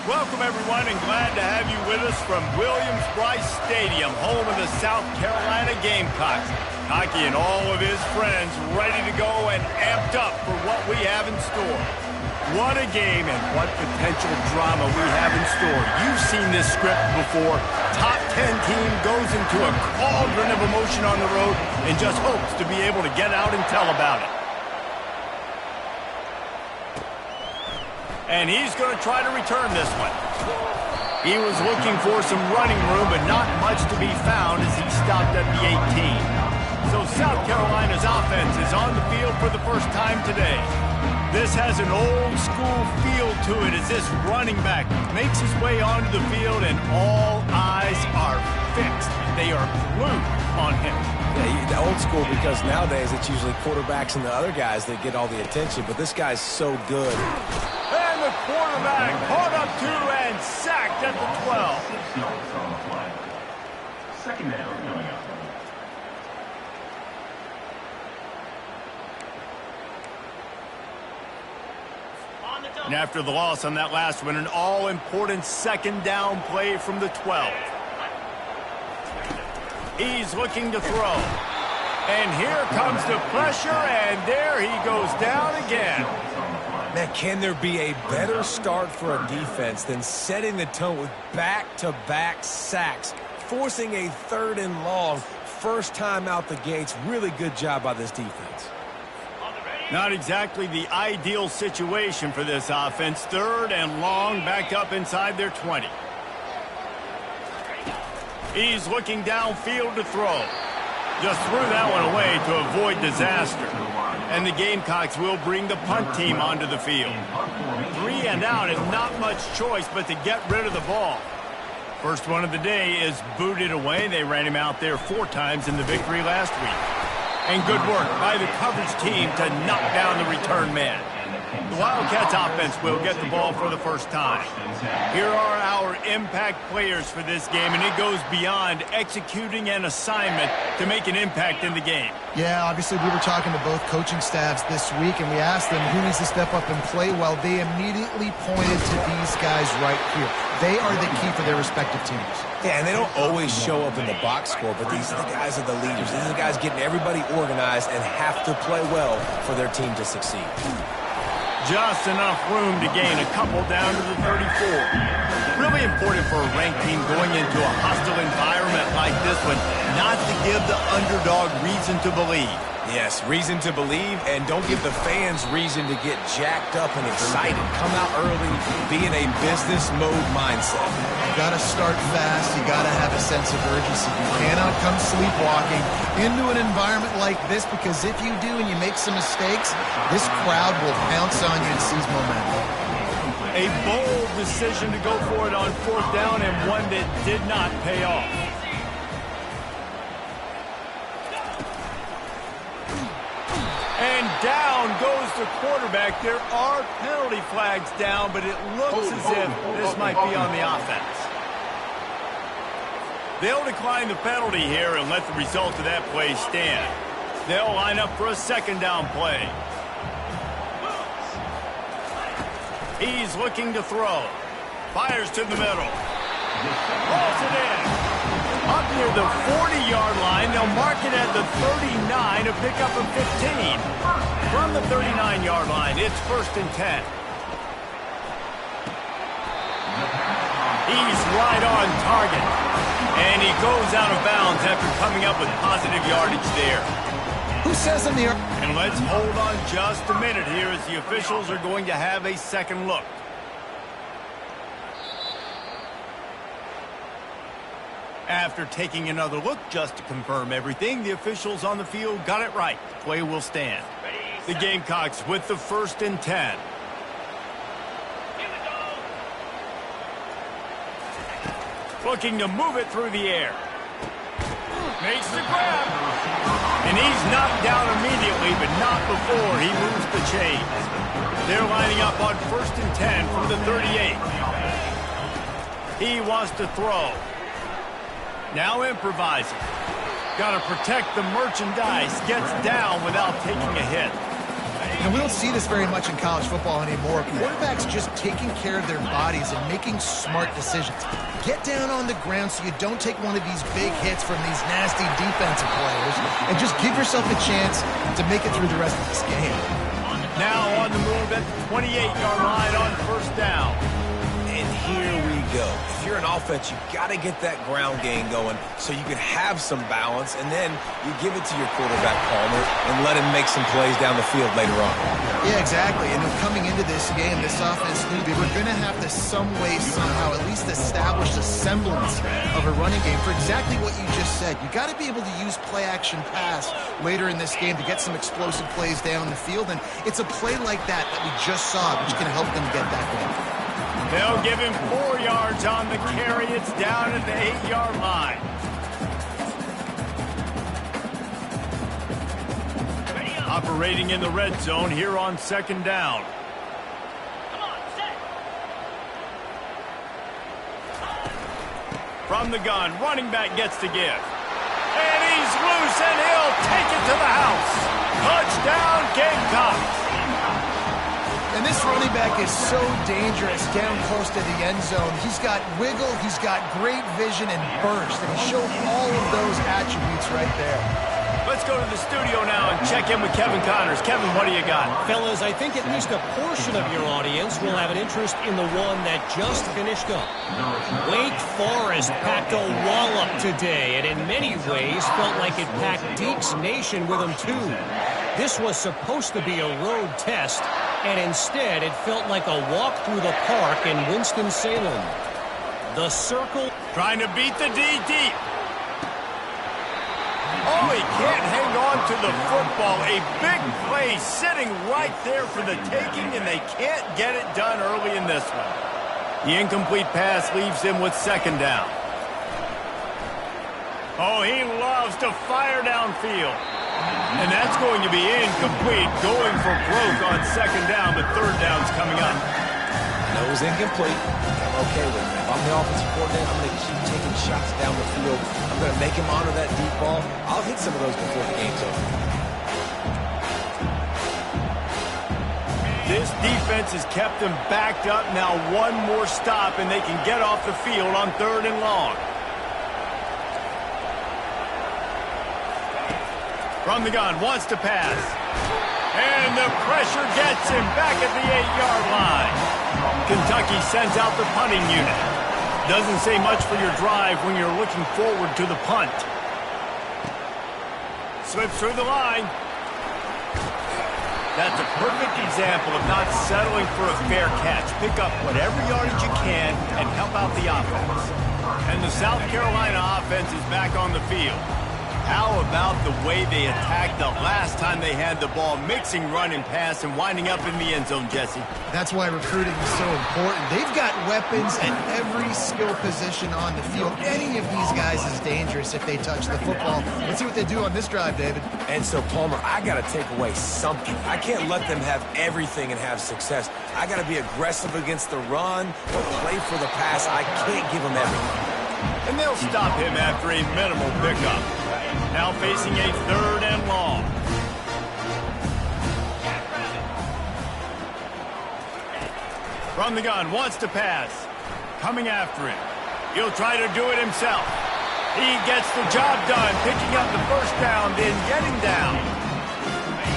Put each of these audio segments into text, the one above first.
Welcome, everyone, and glad to have you with us from Williams-Brice Stadium, home of the South Carolina Gamecocks. Hockey and all of his friends ready to go and amped up for what we have in store. What a game and what potential drama we have in store. You've seen this script before. Top 10 team goes into a cauldron of emotion on the road and just hopes to be able to get out and tell about it. And he's going to try to return this one. He was looking for some running room, but not much to be found as he stopped at the 18. So South Carolina's offense is on the field for the first time today. This has an old-school feel to it as this running back makes his way onto the field, and all eyes are fixed. They are glued on him. Yeah, old school because nowadays it's usually quarterbacks and the other guys that get all the attention, but this guy's so good. And the quarterback caught up to and sacked at the 12. 6 yards on the play. Second down coming up. And after the loss on that last one, an all-important second down play from the 12. He's looking to throw. And here comes the pressure, and there he goes down again. Man, can there be a better start for a defense than setting the tone with back-to-back sacks, forcing a 3rd and long, first time out the gates? Really good job by this defense. Not exactly the ideal situation for this offense. 3rd and long, back up inside their 20. He's looking downfield to throw. Just threw that one away to avoid disaster. And the Gamecocks will bring the punt team onto the field. 3 and out and not much choice but to get rid of the ball. First one of the day is booted away. They ran him out there 4 times in the victory last week. And good work by the coverage team to knock down the return man. The Wildcats offense will get the ball for the first time. Here are our impact players for this game, and it goes beyond executing an assignment to make an impact in the game. Yeah, obviously we were talking to both coaching staffs this week, and we asked them who needs to step up and play well. They immediately pointed to these guys right here. They are the key for their respective teams. Yeah, and they don't always show up in the box score, but these are the guys are the leaders. These are the guys getting everybody organized and have to play well for their team to succeed. Just enough room to gain a couple down to the 34. Really important for a ranked team going into a hostile environment like this one, not to give the underdog reason to believe. Yes, reason to believe, and don't give the fans reason to get jacked up and excited. Come out early, be in a business mode mindset. You got to start fast. You got to have a sense of urgency. You cannot come sleepwalking into an environment like this, because if you do and you make some mistakes, this crowd will pounce on you and seize momentum. A bold decision to go for it on 4th down, and one that did not pay off. And down goes the quarterback. There are penalty flags down, but it looks as if this might be on the offense. They'll decline the penalty here and let the result of that play stand. They'll line up for a second down play. He's looking to throw. Fires to the middle. Rolls it in. Up near the 40-yard line, they'll mark it at the 39, a pickup of 15. From the 39-yard line, it's 1st and 10. He's right on target. And he goes out of bounds after coming up with positive yardage there. Who says in the... And let's hold on just a minute here as the officials are going to have a second look. After taking another look just to confirm everything, the officials on the field got it right. Play will stand. The Gamecocks with the 1st and 10. Looking to move it through the air. Makes the grab. And he's knocked down immediately, but not before he moves the chains. They're lining up on 1st and 10 from the 38. He wants to throw. Now improvising. Got to protect the merchandise. Gets down without taking a hit. And we don't see this very much in college football anymore. Quarterbacks just taking care of their bodies and making smart decisions. Get down on the ground so you don't take one of these big hits from these nasty defensive players and just give yourself a chance to make it through the rest of this game. Now on the move at the 28-yard line on first down. And here we go. If you're an offense, you got to get that ground game going so you can have some balance, and then you give it to your quarterback, Palmer, and let him make some plays down the field later on. Yeah, exactly. And coming into this game, this offense knew they were going to have to some way, somehow, at least establish a semblance of a running game for exactly what you just said. You got to be able to use play-action pass later in this game to get some explosive plays down the field, and it's a play like that we just saw, which can help them get that going. They'll give him 4 yards on the carry. It's down at the 8-yard line. Operating in the red zone here on second down. From the gun, running back gets to give. And he's loose, and he'll take it to the house. Touchdown, Gamecocks. And this running back is so dangerous down close to the end zone. He's got wiggle, he's got great vision and burst, and he showed all of those attributes right there. Let's go to the studio now and check in with Kevin Connors. Kevin, what do you got? Fellas, I think at least a portion of your audience will have an interest in the one that just finished up. Wake Forest packed a wallop today, and in many ways felt like it packed Deeks Nation with them too. This was supposed to be a road test, and instead it felt like a walk through the park in Winston-Salem. The circle trying to beat the D deep. Oh, he can't hang on to the football. A big play sitting right there for the taking, and they can't get it done early in this one. The incomplete pass leaves him with second down. Oh, he loves to fire downfield. And that's going to be incomplete, going for broke on second down, but third down's coming up. No, it was incomplete. I'm okay with it. If I'm the offensive coordinator, I'm going to keep taking shots down the field. I'm going to make him honor that deep ball. I'll hit some of those before the game's over. This defense has kept them backed up. Now one more stop, and they can get off the field on third and long. From the gun, wants to pass. And the pressure gets him back at the 8-yard line. Kentucky sends out the punting unit. Doesn't say much for your drive when you're looking forward to the punt. Slips through the line. That's a perfect example of not settling for a fair catch. Pick up whatever yardage you can and help out the offense. And the South Carolina offense is back on the field. How about the way they attacked the last time they had the ball, mixing run and pass and winding up in the end zone, Jesse? That's why recruiting is so important. They've got weapons at every skill position on the field. Any of these guys is dangerous if they touch the football. Let's see what they do on this drive, David. And so, Palmer, I got to take away something. I can't let them have everything and have success. I got to be aggressive against the run or play for the pass. I can't give them everything. And they'll stop him after a minimal pickup. Now facing a third and long. From the gun, wants to pass. Coming after him. He'll try to do it himself. He gets the job done, picking up the first down, then getting down.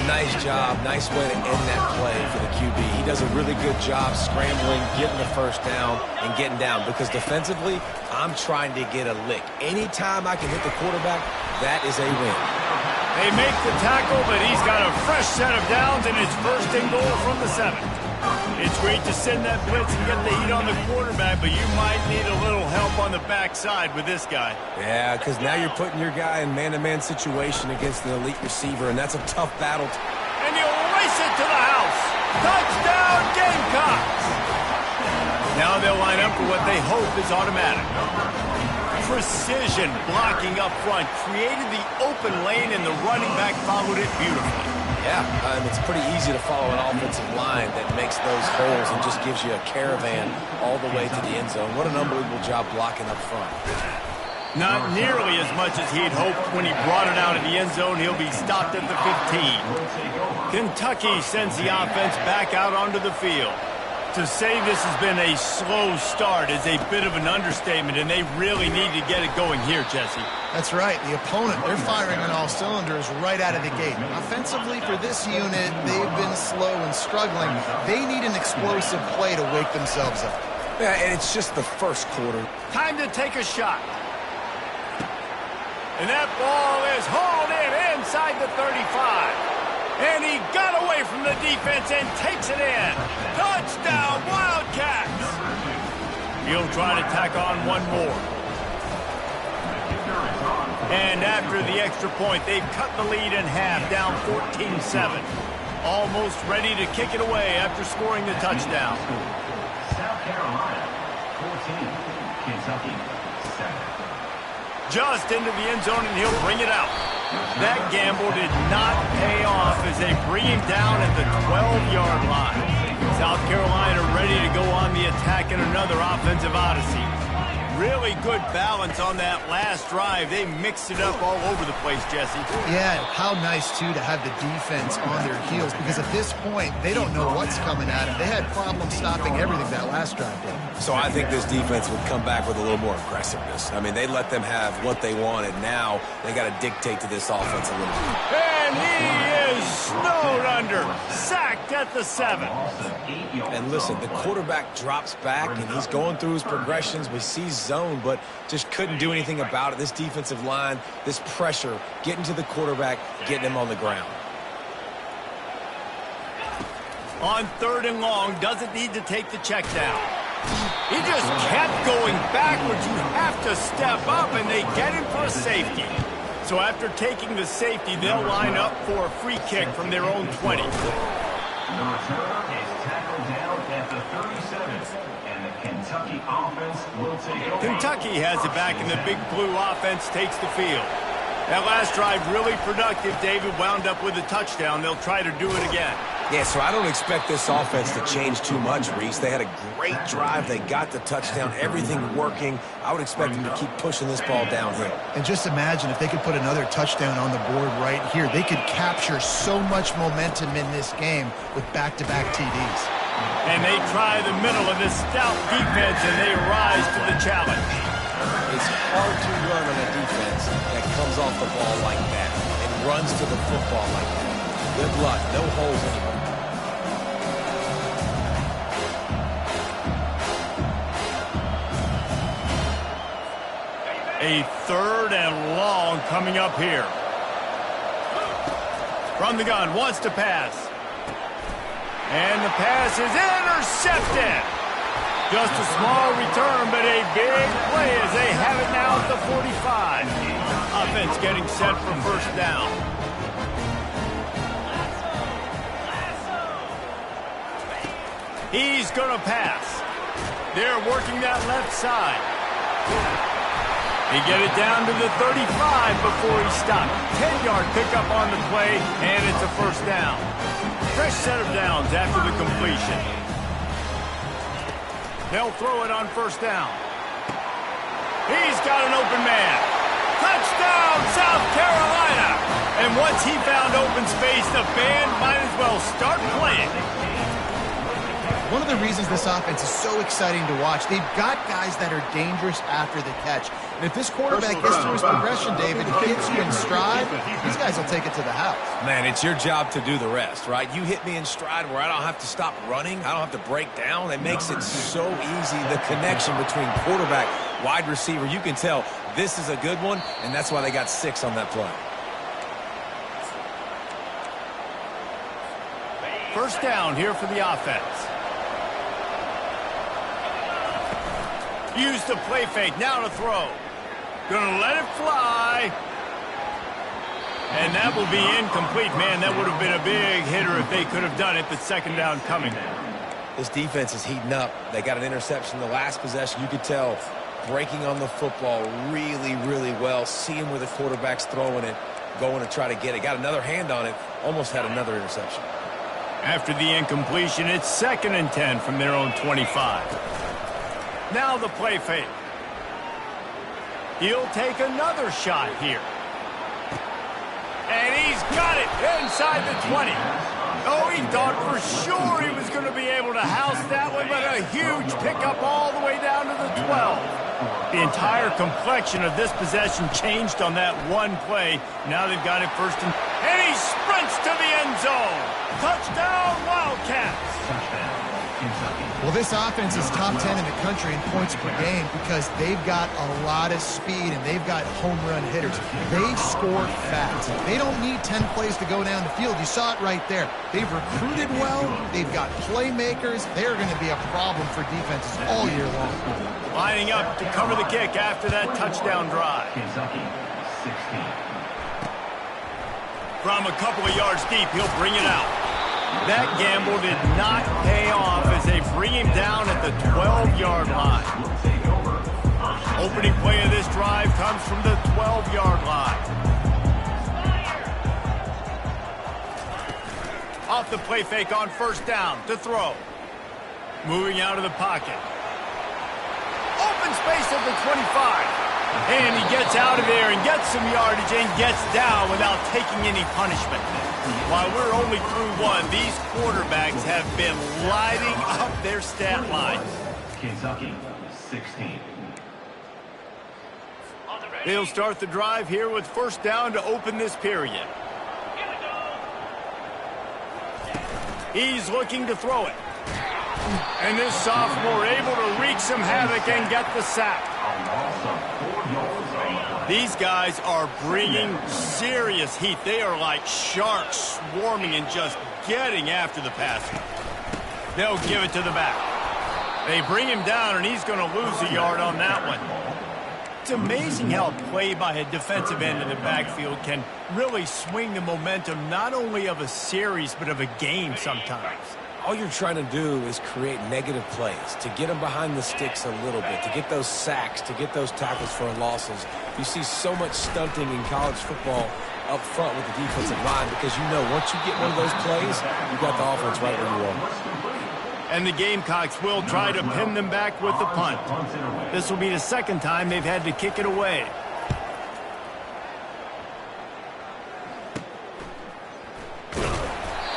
Nice job. Nice way to end that play for the QB. He does a really good job scrambling, getting the first down, and getting down. Because defensively, I'm trying to get a lick. Anytime I can hit the quarterback, that is a win. They make the tackle, but he's got a fresh set of downs, and it's first and goal from the 7. It's great to send that blitz and get the heat on the quarterback, but you might need a little help on the backside with this guy. Yeah, because now you're putting your guy in man-to-man situation against an elite receiver, and that's a tough battle. And he'll race it to the house. Touchdown, Gamecocks! Now they'll line up for what they hope is automatic. Precision blocking up front created the open lane, and the running back followed it beautifully. Yeah, it's pretty easy to follow an offensive line that makes those holes and just gives you a caravan all the way to the end zone. What an unbelievable job blocking up front. Not nearly as much as he'd hoped when he brought it out of the end zone. He'll be stopped at the 15. Kentucky sends the offense back out onto the field. To say this has been a slow start is a bit of an understatement, and they really need to get it going here, Jesse. That's right. The opponent, they're firing on all cylinders right out of the gate. Offensively, for this unit, they've been slow and struggling. They need an explosive play to wake themselves up. Yeah, and it's just the first quarter. Time to take a shot. And that ball is hauled in inside the 35. And he got away from the defense and takes it in. Touchdown, Wildcats! He'll try to tack on one more. And after the extra point, they've cut the lead in half, down 14-7. Almost ready to kick it away after scoring the touchdown. South Carolina, 14. Kentucky, 7. Just into the end zone, and he'll bring it out. That gamble did not pay off as they bring him down at the 12-yard line. South Carolina ready to go on the attack in another offensive odyssey. Really good balance on that last drive. They mixed it up all over the place, Jesse. Yeah, how nice, too, to have the defense on their heels, because at this point, they don't know what's coming at them. They had problems stopping everything that last drive did. So I think this defense would come back with a little more aggressiveness. I mean, they let them have what they wanted. Now they got to dictate to this offense a little bit. And he is snowed under, sacked at the 7. And listen, the quarterback drops back, and he's going through his progressions. We see zone, but just couldn't do anything about it. This defensive line, this pressure, getting to the quarterback, getting him on the ground. On 3rd and long, doesn't need to take the check down. He just kept going backwards. You have to step up, and they get him for a safety. So after taking the safety, they'll line up for a free kick from their own 20. The returner is tackled down at the 37. And the Kentucky offense will take over. Kentucky has it back, and the Big Blue offense takes the field. That last drive really productive. David wound up with a touchdown. They'll try to do it again. Yeah, so I don't expect this offense to change too much, Reese. They had a great drive. They got the touchdown, everything working. I would expect them to keep pushing this ball downhill. And just imagine if they could put another touchdown on the board right here. They could capture so much momentum in this game with back-to-back TDs. And they try the middle of this stout defense, and they rise to the challenge. It's hard to run on a defense that comes off the ball like that and runs to the football like that. Good luck. No holes anymore. A 3rd and long coming up here. From the gun, wants to pass. And the pass is intercepted. Just a small return, but a big play as they have it now at the 45. Offense getting set for 1st down. He's going to pass. They're working that left side. They get it down to the 35 before he stopped. 10-yard pickup on the play, and it's a 1st down. Fresh set of downs after the completion. They'll throw it on 1st down. He's got an open man. Touchdown, South Carolina! And once he found open space, the band might as well start playing. One of the reasons this offense is so exciting to watch, they've got guys that are dangerous after the catch. And if this quarterback gets through his progression, David, hits you in stride, these guys will take it to the house. Man, it's your job to do the rest, right? You hit me in stride where I don't have to stop running. I don't have to break down. It makes it so easy. The connection between quarterback, wide receiver, you can tell this is a good one, and that's why they got 6 on that play. 1st down here for the offense. Use the play fake, now to throw. Gonna let it fly. And that will be incomplete. Man, that would have been a big hitter if they could have done it, but 2nd down coming. This defense is heating up. They got an interception the last possession. You could tell breaking on the football really, really well. Seeing where the quarterback's throwing it, going to try to get it. Got another hand on it, almost had another interception. After the incompletion, it's 2nd and 10 from their own 25. Now the play fake. He'll take another shot here. And he's got it inside the 20. Oh, he thought for sure he was going to be able to house that one, but a huge pickup all the way down to the 12. The entire complexion of this possession changed on that one play. Now they've got it first and he sprints to the end zone. Touchdown, Wildcats. Touchdown, Kentucky. Well, this offense is top 10 in the country in points per game because they've got a lot of speed and they've got home run hitters. They score fast. They don't need 10 plays to go down the field. You saw it right there. They've recruited well. They've got playmakers. They're going to be a problem for defenses all year long. Lining up to cover the kick after that touchdown drive. Kentucky, 16. From a couple of yards deep, he'll bring it out. That gamble did not pay off as they bring him down at the 12-yard line. Opening play of this drive comes from the 12-yard line. Off the play fake on first down to throw. Moving out of the pocket. Open space at the 25. And he gets out of there and gets some yardage and gets down without taking any punishment. While we're only through one, these quarterbacks have been lighting up their stat line. Kentucky, 16. They'll start the drive here with first down to open this period. He's looking to throw it. And this sophomore able to wreak some havoc and get the sack. These guys are bringing serious heat. They are like sharks swarming and just getting after the passer. They'll give it to the back. They bring him down, and he's going to lose a yard on that one. It's amazing how a play by a defensive end in the backfield can really swing the momentum not only of a series but of a game sometimes. All you're trying to do is create negative plays, to get them behind the sticks a little bit, to get those sacks, to get those tackles for losses. You see so much stunting in college football up front with the defensive line because you know once you get one of those plays, you got the offense right where you are. And the Gamecocks will try to pin them back with the punt. This will be the second time they've had to kick it away.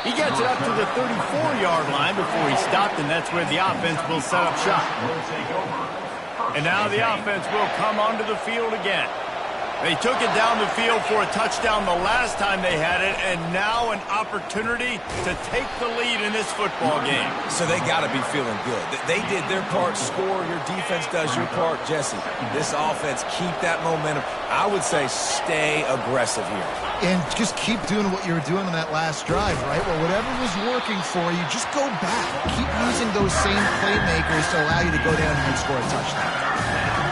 He gets it up to the 34-yard line before he stopped, and that's where the offense will set up shop. And now the offense will come onto the field again. They took it down the field for a touchdown the last time they had it, and now an opportunity to take the lead in this football game. So they got to be feeling good. They did their part, score. Your defense does your part, Jesse. This offense, keep that momentum. I would say stay aggressive here. And just keep doing what you were doing on that last drive, right? Well, whatever was working for you, just go back. Keep using those same playmakers to allow you to go down here and score a touchdown.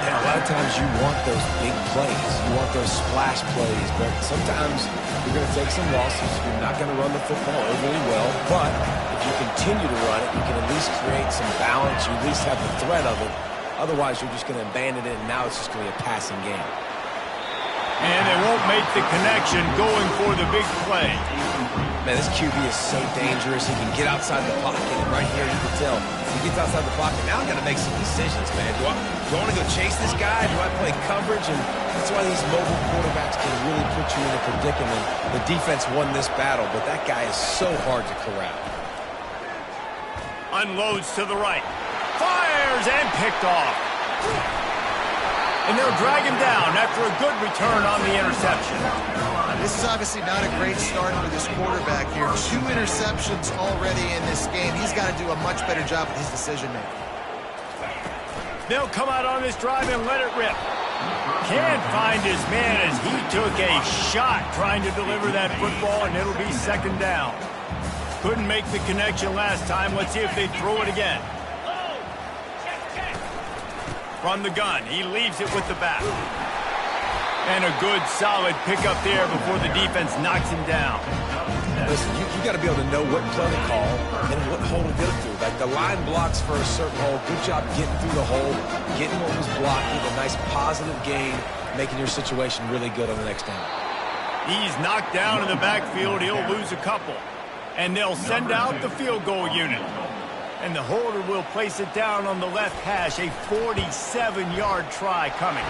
And a lot of times you want those big plays. You want those splash plays, but sometimes you're going to take some losses. You're not going to run the football overly well, but if you continue to run it, you can at least create some balance. You at least have the threat of it. Otherwise, you're just going to abandon it, and now it's just going to be a passing game. And they won't make the connection going for the big play. Man, this QB is so dangerous. He can get outside the pocket, and right here you can tell he gets outside the pocket. Now I got to make some decisions, man. Do I want to go chase this guy? Do I play coverage? And that's why these mobile quarterbacks can really put you in a predicament. The defense won this battle, but that guy is so hard to corral. Unloads to the right. Fires and picked off. And they'll drag him down after a good return on the interception. This is obviously not a great start for this quarterback here. 2 interceptions already in this game. He's got to do a much better job with his decision-making. They'll come out on this drive and let it rip. Can't find his man as he took a shot trying to deliver that football, and it'll be second down. Couldn't make the connection last time. Let's see if they throw it again. From the gun, he leaves it with the back. And a good, solid pickup there before the defense knocks him down. Listen, you got to be able to know what play to call and what hole to go through. Like the line blocks for a certain hole. Good job getting through the hole, getting what was blocked, getting a nice positive gain, making your situation really good on the next down. He's knocked down in the backfield. He'll lose a couple. And they'll send out the field goal unit. And the holder will place it down on the left hash. A 47-yard try coming.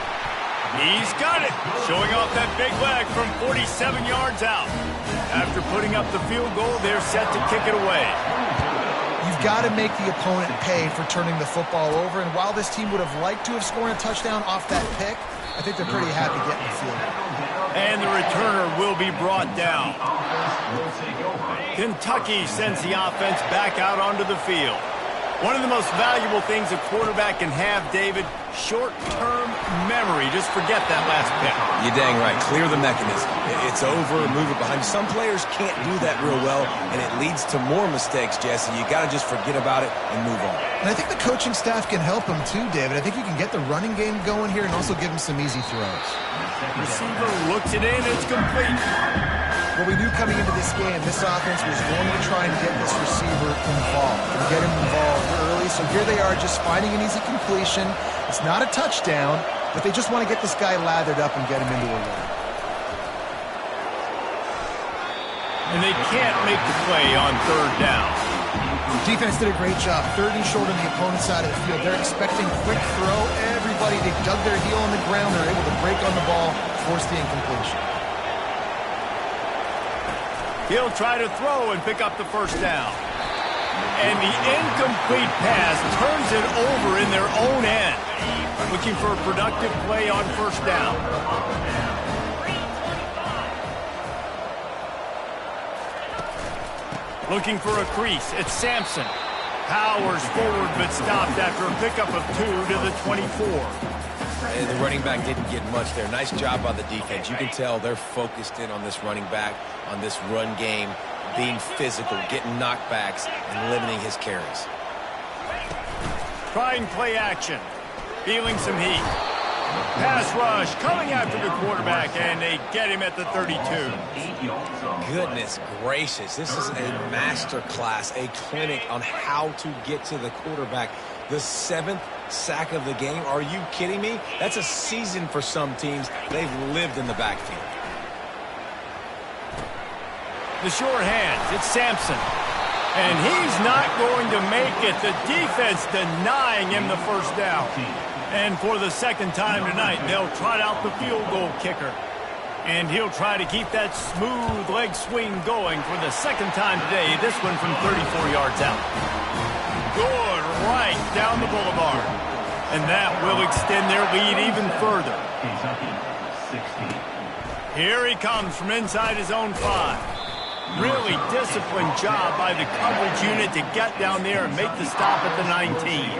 He's got it, showing off that big leg from 47 yards out. After putting up the field goal, they're set to kick it away. You've got to make the opponent pay for turning the football over, and while this team would have liked to have scored a touchdown off that pick, I think they're pretty happy getting the field goal. And the returner will be brought down. Kentucky sends the offense back out onto the field. One of the most valuable things a quarterback can have, David, short-term memory. Just forget that last pick. You're dang right. Clear the mechanism. It's over, move it behind you. Some players can't do that real well, and it leads to more mistakes, Jesse. You got to just forget about it and move on. And I think the coaching staff can help him too, David. I think you can get the running game going here and also give him some easy throws. Receiver looks it in. It's complete. What we knew coming into this game, this offense was going to try and get this receiver involved and get him involved early. So here they are just finding an easy completion. It's not a touchdown, but they just want to get this guy lathered up and get him into a rhythm. And they can't make the play on third down. Defense did a great job. Third and short on the opponent's side of the field. They're expecting quick throw. Everybody, they dug their heel on the ground. They're able to break on the ball, force the incompletion. He'll try to throw and pick up the first down. And the incomplete pass turns it over in their own end. Looking for a productive play on first down. Looking for a crease. It's Sampson. Powers forward but stopped after a pickup of 2 to the 24. And the running back didn't get much there. Nice job by the defense. You can tell they're focused in on this running back, on this run game, being physical, getting knockbacks, and limiting his carries. Trying play action. Feeling some heat. Pass rush coming after the quarterback, and they get him at the 32. Goodness gracious. This is a master class, a clinic on how to get to the quarterback. The 7th sack of the game. Are you kidding me? That's a season for some teams. They've lived in the backfield. The short hands. It's Sampson. And he's not going to make it. The defense denying him the first down. And for the second time tonight, they'll trot out the field goal kicker. And he'll try to keep that smooth leg swing going for the second time today. This one from 34 yards out. Good right down the boulevard. And that will extend their lead even further. Here he comes from inside his own 5. Really disciplined job by the coverage unit to get down there and make the stop at the 19.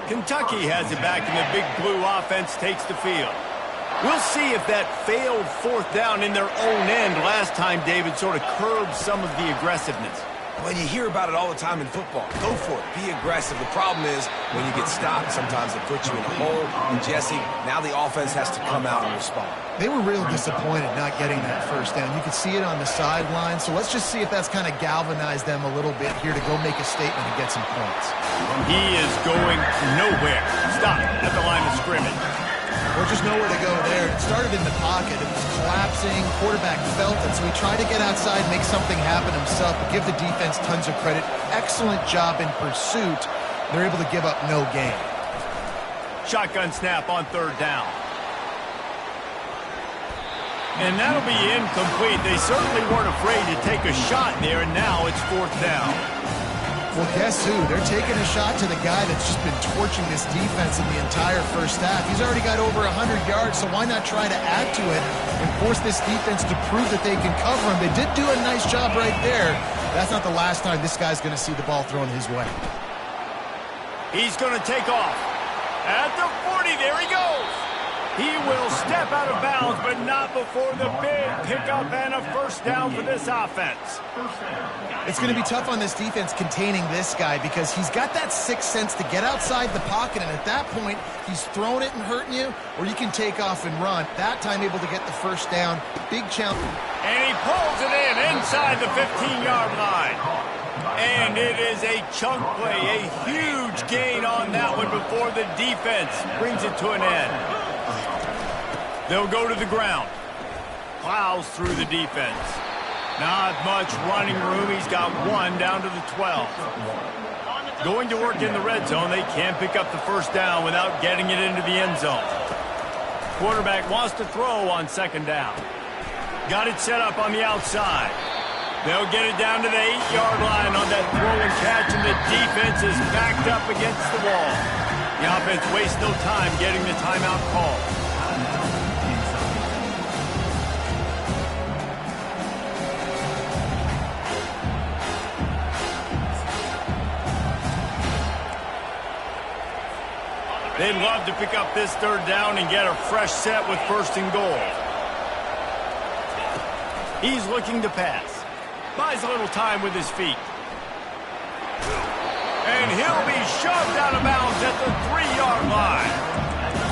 Kentucky has it back, and the big blue offense takes the field. We'll see if that failed fourth down in their own end last time, David, sort of curbed some of the aggressiveness. When you hear about it all the time in football, go for it. Be aggressive. The problem is when you get stopped, sometimes it puts you in a hole. And, Jesse, now the offense has to come out and respond. They were real disappointed not getting that first down. You could see it on the sideline. So let's just see if that's kind of galvanized them a little bit here to go make a statement and get some points. He is going nowhere. Stop at the line of scrimmage. Or just nowhere to go there. It started in the pocket. It was collapsing. Quarterback felt it, so he tried to get outside, make something happen himself, but give the defense tons of credit. Excellent job in pursuit. They're able to give up no gain. Shotgun snap on third down. And that'll be incomplete. They certainly weren't afraid to take a shot there, and now it's fourth down. Well, guess who? They're taking a shot to the guy that's just been torching this defense in the entire first half. He's already got over 100 yards, so why not try to add to it and force this defense to prove that they can cover him? They did do a nice job right there. That's not the last time this guy's going to see the ball thrown his way. He's going to take off. At the 40, there he goes. He will step out of bounds, but not before the big pickup and a first down for this offense. It's going to be tough on this defense containing this guy because he's got that sixth sense to get outside the pocket, and at that point, he's throwing it and hurting you, or you can take off and run. That time able to get the first down. Big challenge. And he pulls it in inside the 15-yard line. And it is a chunk play, a huge gain on that one before the defense brings it to an end. They'll go to the ground. Plows through the defense. Not much running room. He's got one down to the 12. Going to work in the red zone. They can't pick up the first down without getting it into the end zone. quarterback wants to throw on second down. Got it set up on the outside. They'll get it down to the 8-yard line on that throw and catch, and the defense is backed up against the wall. The offense wastes no time getting the timeout call. They'd love to pick up this third down and get a fresh set with first and goal. He's looking to pass. Buys a little time with his feet. And he'll be shoved out of bounds at the 3-yard line.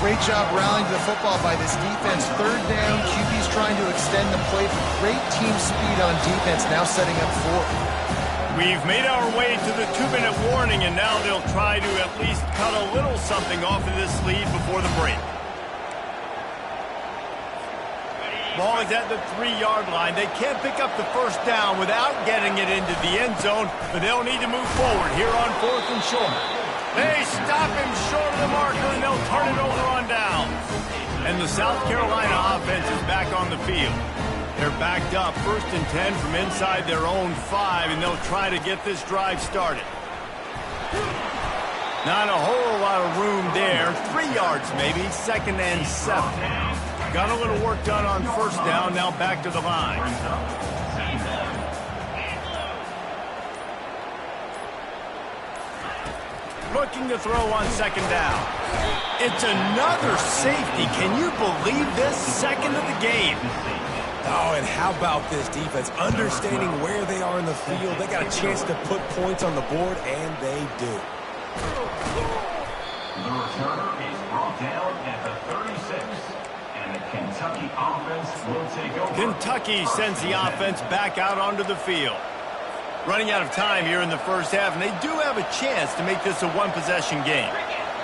Great job rallying to the football by this defense. Third down, QB's trying to extend the play for great team speed on defense, now setting up fourth. We've made our way to the 2-minute warning, and now they'll try to at least cut a little something off of this lead before the break. Ball is at the 3-yard line. They can't pick up the first down without getting it into the end zone, but they'll need to move forward here on 4th and short. They stop him short of the marker, and they'll turn it over on down. And the South Carolina offense is back on the field. They're backed up 1st and 10 from inside their own 5, and they'll try to get this drive started. Not a whole lot of room there. 3 yards maybe, 2nd and 7. Got a little work done on first down, now back to the line. Looking to throw on second down. It's another safety. Can you believe this? Second of the game. Oh, and how about this defense? Understanding where they are in the field. They got a chance to put points on the board, and they do. The returner is brought down at the 36. And the Kentucky offense will take over. Kentucky sends the offense back out onto the field. Running out of time here in the first half, and they do have a chance to make this a one-possession game.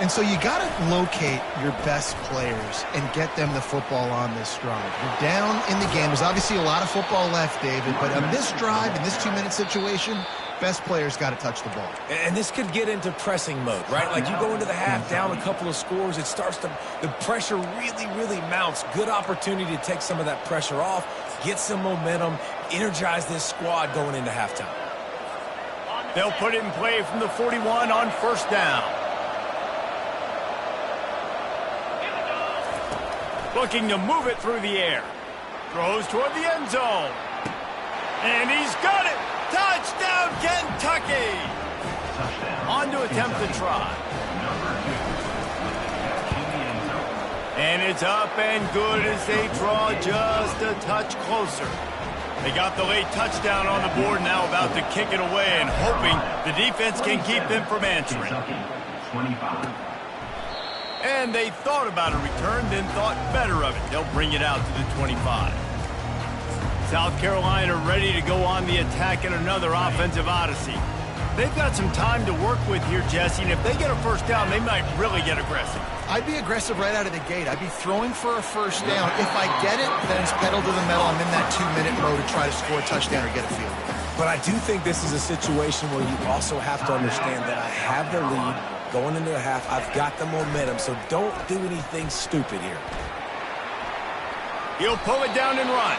And so you got to locate your best players and get them the football on this drive. You're down in the game. There's obviously a lot of football left, David, but on this drive, in this 2-minute situation, best players got to touch the ball. And this could get into pressing mode, right? Like you go into the half down a couple of scores, it starts to, the pressure really mounts. Good opportunity to take some of that pressure off, get some momentum, energize this squad going into halftime. They'll put it in play from the 41 on first down. Looking to move it through the air. Throws toward the end zone. And he's got it! Touchdown, Kentucky! On to attempt the try. And it's up and good as they draw just a touch closer. They got the late touchdown on the board, now about to kick it away and hoping the defense can keep them from answering. And they thought about a return, then thought better of it. They'll bring it out to the 25. South Carolina ready to go on the attack in another offensive odyssey. They've got some time to work with here, Jesse, and if they get a first down, they might really get aggressive. I'd be aggressive right out of the gate. I'd be throwing for a first down. If I get it, then it's pedal to the metal. I'm in that 2-minute mode to try to score a touchdown or get a field goal. But I do think this is a situation where you also have to understand that I have the lead going into the half. I've got the momentum, so don't do anything stupid here. He'll pull it down and run.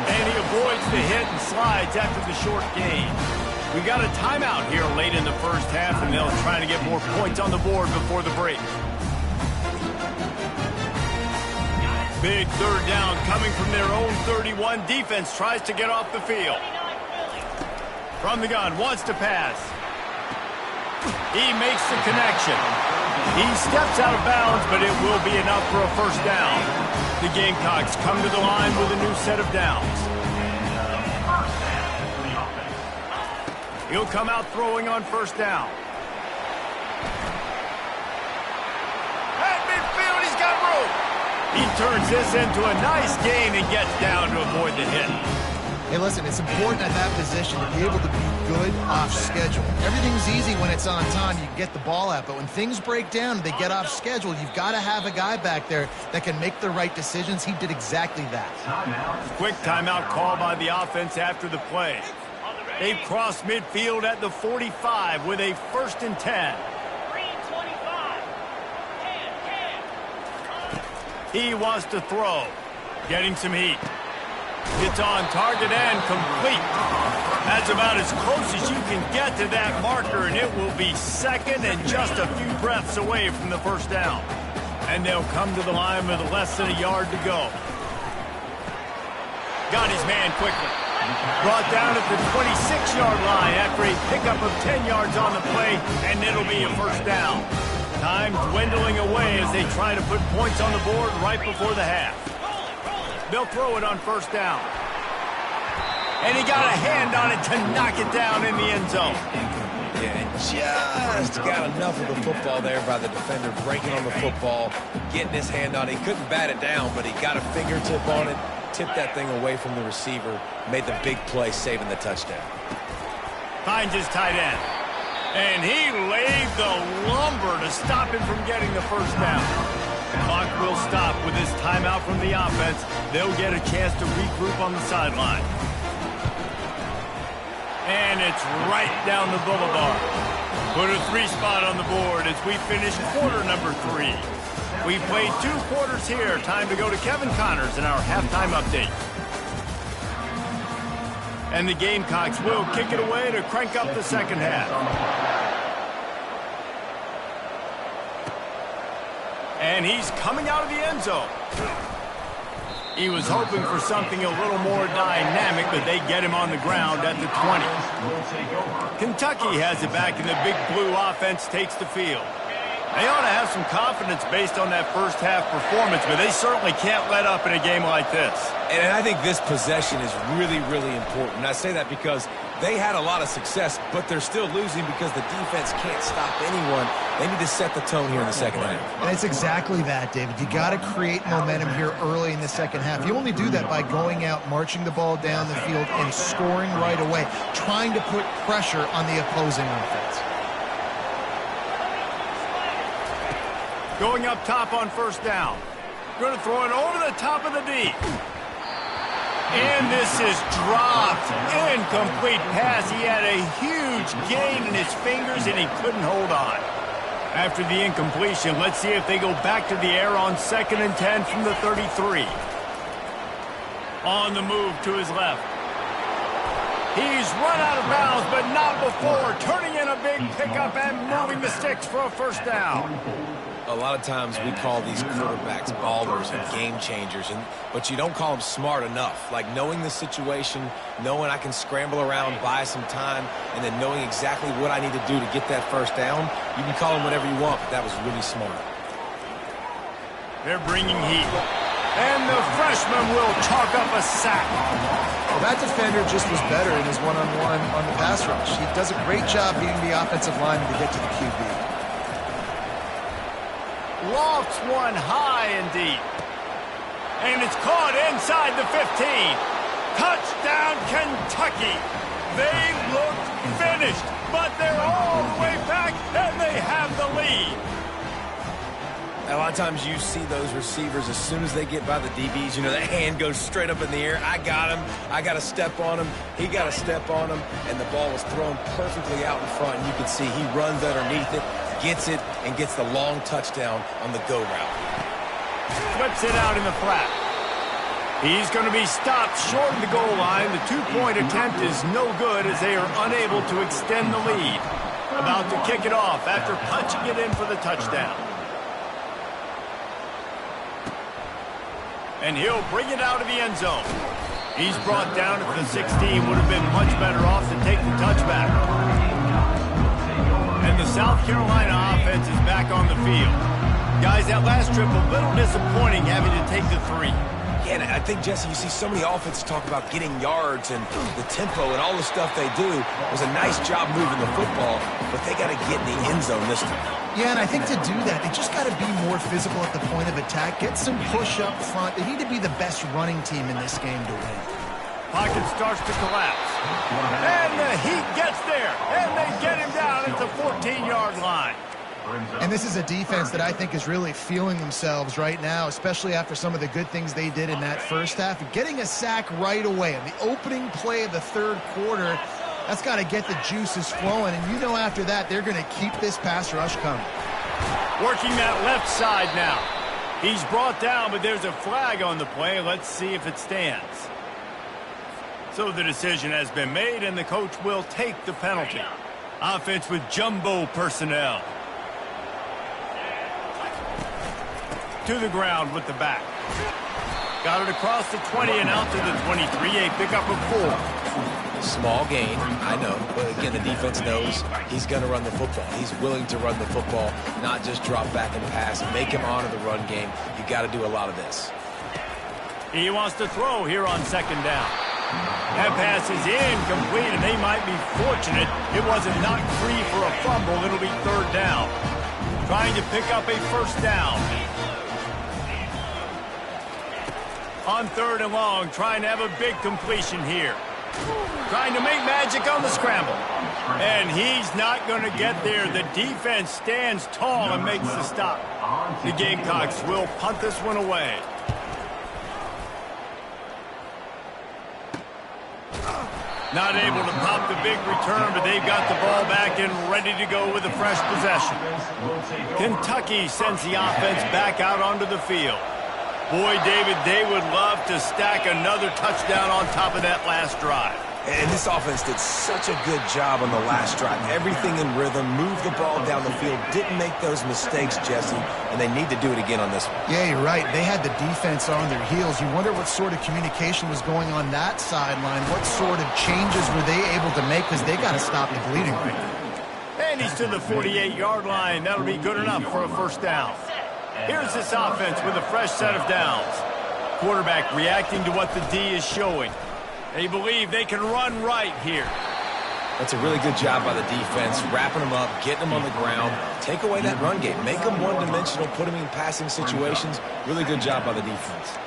And he avoids the hit and slides after the short gain. We got a timeout here late in the first half, and they'll try to get more points on the board before the break. Big third down coming from their own 31. Defense tries to get off the field. From the gun, wants to pass. He makes the connection. He steps out of bounds, but it will be enough for a first down. The Gamecocks come to the line with a new set of downs. He'll come out throwing on first down. At midfield, he's got room. He turns this into a nice gain and gets down to avoid the hit. Hey, listen, it's important at that position to be able to be good off schedule. Everything's easy when it's on time. You can get the ball out. But when things break down, they get off schedule. You've got to have a guy back there that can make the right decisions. He did exactly that. Quick timeout call by the offense after the play. They've crossed midfield at the 45 with a 1st and 10. He wants to throw. Getting some heat. It's on target and complete. That's about as close as you can get to that marker, and it will be second and just a few breaths away from the first down. And they'll come to the line with less than a yard to go. Got his man quickly. Brought down at the 26-yard line after a pickup of 10 yards on the play, and it'll be a first down. Time dwindling away as they try to put points on the board right before the half. They'll throw it on first down. And he got a hand on it to knock it down in the end zone. Yeah, just got enough of the football there by the defender, breaking on the football, getting his hand on it. He couldn't bat it down, but he got a fingertip on it, tipped that thing away from the receiver, made the big play, saving the touchdown. Finds his tight end. And he laid the lumber to stop him from getting the first down. Clock will stop with this timeout from the offense. They'll get a chance to regroup on the sideline. And it's right down the boulevard. Put a 3 spot on the board as we finish quarter number 3. We've played 2 quarters here. Time to go to Kevin Connors in our halftime update. And the Gamecocks will kick it away to crank up the second half. And he's coming out of the end zone. He was hoping for something a little more dynamic, but they get him on the ground at the 20. Kentucky has it back, and the Big Blue offense takes the field. They ought to have some confidence based on that first half performance, but they certainly can't let up in a game like this. And I think this possession is really, really important. I say that because they had a lot of success, but they're still losing because the defense can't stop anyone. They need to set the tone here in the second half. And it's exactly that, David. You got to create momentum here early in the second half. You only do that by going out, marching the ball down the field, and scoring right away, trying to put pressure on the opposing offense. Going up top on first down. Going to throw it over the top of the D. And this is dropped. Incomplete pass. He had a huge gain in his fingers, and he couldn't hold on. After the incompletion, let's see if they go back to the air on 2nd and 10 from the 33. On the move to his left. He's run out of bounds, but not before. Turning in a big pickup and moving the sticks for a first down. A lot of times we call these quarterbacks ballers and game changers, but you don't call them smart enough. Like knowing the situation, knowing I can scramble around, buy some time, and then knowing exactly what I need to do to get that first down. You can call them whatever you want, but that was really smart. They're bringing heat. And the freshman will chalk up a sack. Well, that defender just was better in his one-on-one on the pass rush. He does a great job beating the offensive lineman to get to the QB. Lofts one high and deep. And it's caught inside the 15. Touchdown, Kentucky. They looked finished, but they're all the way back, and they have the lead. A lot of times you see those receivers, as soon as they get by the DBs, you know, that hand goes straight up in the air. I got him. I got to step on him. He got to step on him, and the ball was thrown perfectly out in front. And you can see he runs underneath it, gets it, and gets the long touchdown on the go route. Flips it out in the flat. He's going to be stopped short of the goal line. The 2-point attempt is no good as they are unable to extend the lead. About to kick it off after punching it in for the touchdown. And he'll bring it out of the end zone. He's brought down at the 16. Would have been much better off to take the touchback. And the South Carolina offense is back on the field. Guys, that last trip a little disappointing having to take the 3. Yeah, and I think, Jesse, you see so many offenses talk about getting yards and the tempo and all the stuff they do. It was a nice job moving the football, but they got to get in the end zone this time. Yeah, and I think to do that, they just got to be more physical at the point of attack, get some push up front. They need to be the best running team in this game to win. Pocket starts to collapse. And the heat gets there, and they get him down at the 14-yard line. And this is a defense that I think is really feeling themselves right now, especially after some of the good things they did in that first half. Getting a sack right away in the opening play of the third quarter, that's got to get the juices flowing. And you know after that, they're going to keep this pass rush coming. Working that left side now. He's brought down, but there's a flag on the play. Let's see if it stands. So the decision has been made, and the coach will take the penalty. Offense with jumbo personnel. To the ground with the back. Got it across the 20 and out to the 23. A pickup of 4. Small gain, I know. But again, the defense knows he's going to run the football. He's willing to run the football, not just drop back and pass. Make him honor the run game. You got to do a lot of this. He wants to throw here on second down. That pass is incomplete, and they might be fortunate it wasn't knocked free for a fumble. It'll be third down. Trying to pick up a first down. On third and long, trying to have a big completion here. Trying to make magic on the scramble. And he's not going to get there. The defense stands tall and makes the stop. The Gamecocks will punt this one away. Not able to pop the big return, but they've got the ball back and ready to go with a fresh possession. Kentucky sends the offense back out onto the field. Boy, David, they would love to stack another touchdown on top of that last drive. And this offense did such a good job on the last drive. Everything in rhythm, moved the ball down the field, didn't make those mistakes, Jesse, and they need to do it again on this one. Yeah, you're right. They had the defense on their heels. You wonder what sort of communication was going on that sideline. What sort of changes were they able to make, because they got to stop the bleeding right now. And he's to the 48-yard line. That'll be good enough for a first down. Here's this offense with a fresh set of downs. Quarterback reacting to what the D is showing. They believe they can run right here. That's a really good job by the defense, wrapping them up, getting them on the ground. Take away that run game. Make them one-dimensional, put them in passing situations. Really good job by the defense.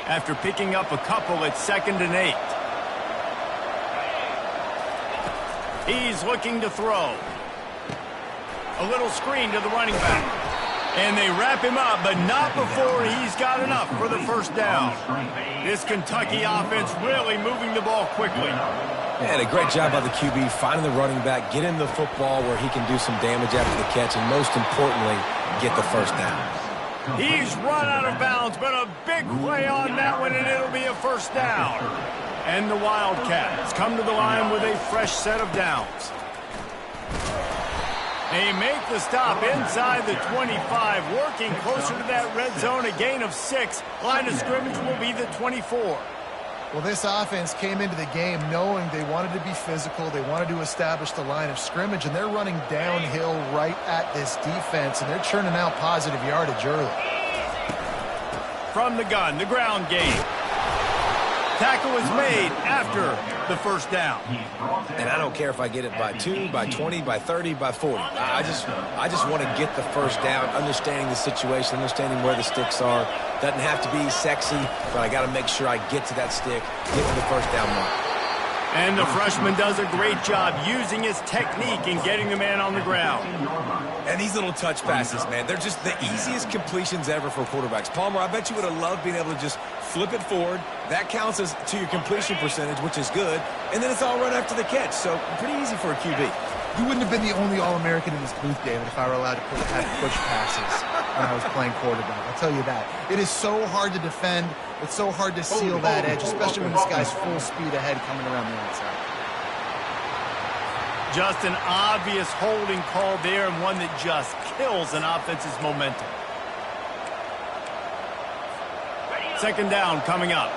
After picking up a couple, it's 2nd and 8. He's looking to throw. A little screen to the running back. And they wrap him up, but not before he's got enough for the first down. This Kentucky offense really moving the ball quickly. And a great job by the QB finding the running back, getting the football where he can do some damage after the catch, and most importantly, get the first down. He's run out of bounds, but a big play on that one, and it'll be a first down. And the Wildcats come to the line with a fresh set of downs. They make the stop inside the 25, working closer to that red zone, a gain of 6. Line of scrimmage will be the 24. Well, this offense came into the game knowing they wanted to be physical, they wanted to establish the line of scrimmage, and they're running downhill right at this defense, and they're churning out positive yardage early. From the gun, the ground game. Tackle is made after the first down. And I don't care if I get it by 2, by 20, by 30, by 40. I just want to get the first down, understanding the situation, understanding where the sticks are. Doesn't have to be sexy, but I got to make sure I get to that stick, get to the first down mark. And the freshman does a great job using his technique and getting the man on the ground. And these little touch passes, man, they're just the easiest completions ever for quarterbacks. Palmer, I bet you would have loved being able to just flip it forward. That counts as to your completion percentage, which is good. And then it's all right after the catch, so pretty easy for a QB. You wouldn't have been the only All-American in this booth, David, if I were allowed to have push passes when I was playing quarterback. I'll tell you that. It is so hard to defend. It's so hard to seal that edge, especially when this guy's full speed ahead coming around the outside. Just an obvious holding call there, and one that just kills an offense's momentum. Second down coming up.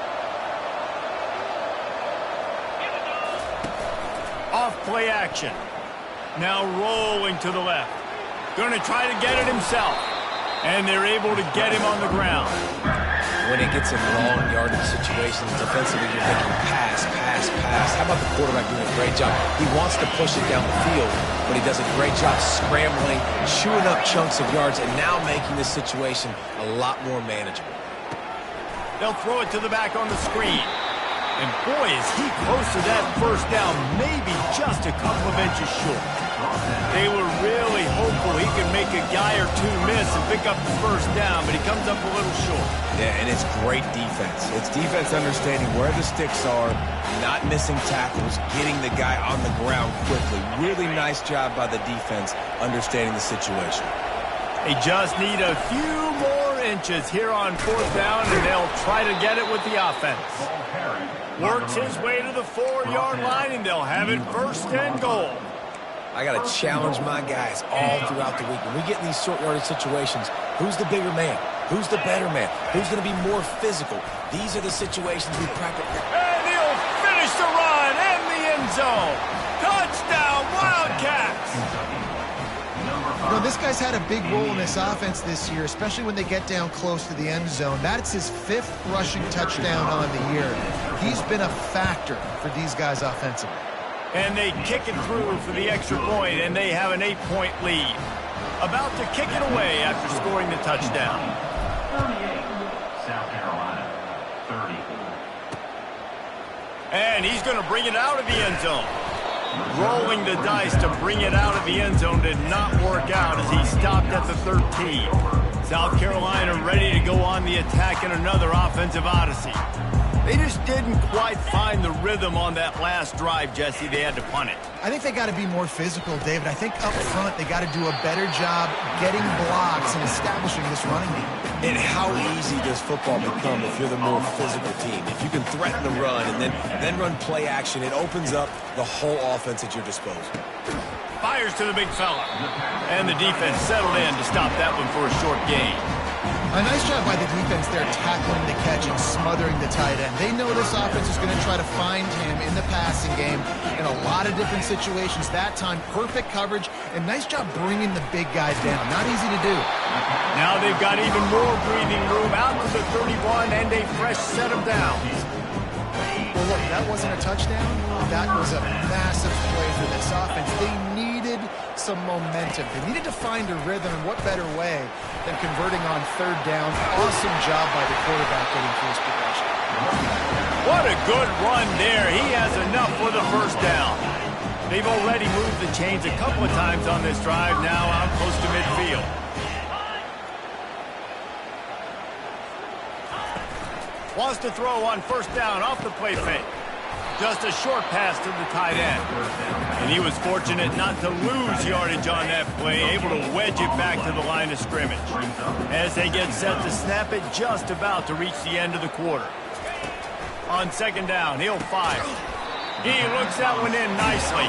Off play action. Now rolling to the left. Going to try to get it himself. And they're able to get him on the ground. When it gets in long yardage situations, defensively you're thinking pass, pass, pass. How about the quarterback doing a great job? He wants to push it down the field, but he does a great job scrambling, chewing up chunks of yards, and now making this situation a lot more manageable. They'll throw it to the back on the screen. And boy, is he close to that first down, maybe just a couple of inches short. They were really hopeful he could make a guy or two miss and pick up the first down, but he comes up a little short. Yeah, and it's great defense. It's defense understanding where the sticks are, not missing tackles, getting the guy on the ground quickly. Really nice job by the defense understanding the situation. They just need a few more inches here on fourth down, and they'll try to get it with the offense. Works his way to the 4-yard line, and they'll have it first and goal. I got to challenge my guys all throughout the week. When we get in these short yardage situations, who's the bigger man? Who's the better man? Who's going to be more physical? These are the situations we practice. And he'll finish the run in the end zone. Touchdown, Wildcats! You know, this guy's had a big role in this offense this year, especially when they get down close to the end zone. That's his 5th rushing touchdown on the year. He's been a factor for these guys offensively. And they kick it through for the extra point, and they have an 8-point lead. About to kick it away after scoring the touchdown. 38, South Carolina, 30. And he's going to bring it out of the end zone. Rolling the dice to bring it out of the end zone did not work out as he stopped at the 13. South Carolina ready to go on the attack in another offensive odyssey. They just didn't quite find the rhythm on that last drive, Jesse. They had to punt it. I think they got to be more physical, David. I think up front they got to do a better job getting blocks and establishing this running game. And how easy does football become if you're the more physical team? If you can threaten the run and then run play action, it opens up the whole offense at your disposal. Fires to the big fella. And the defense settled in to stop that one for a short gain. A nice job by the defense there tackling the catch and smothering the tight end. They know this offense is going to try to find him in the passing game in a lot of different situations. That time, perfect coverage, and nice job bringing the big guy down. Not easy to do. Now they've got even more breathing room out to the 31 and a fresh set of downs. Well, look, that wasn't a touchdown. That was a massive play for this offense. They needed some momentum. They needed to find a rhythm, and what better way than converting on third down. Awesome job by the quarterback getting through his progression. What a good run there. He has enough for the first down. They've already moved the chains a couple of times on this drive, now out close to midfield. Wants to throw on first down off the play fake. Just a short pass to the tight end. And he was fortunate not to lose yardage on that play, able to wedge it back to the line of scrimmage. As they get set to snap it, just about to reach the end of the quarter. On second down, he'll fire. He looks that one in nicely.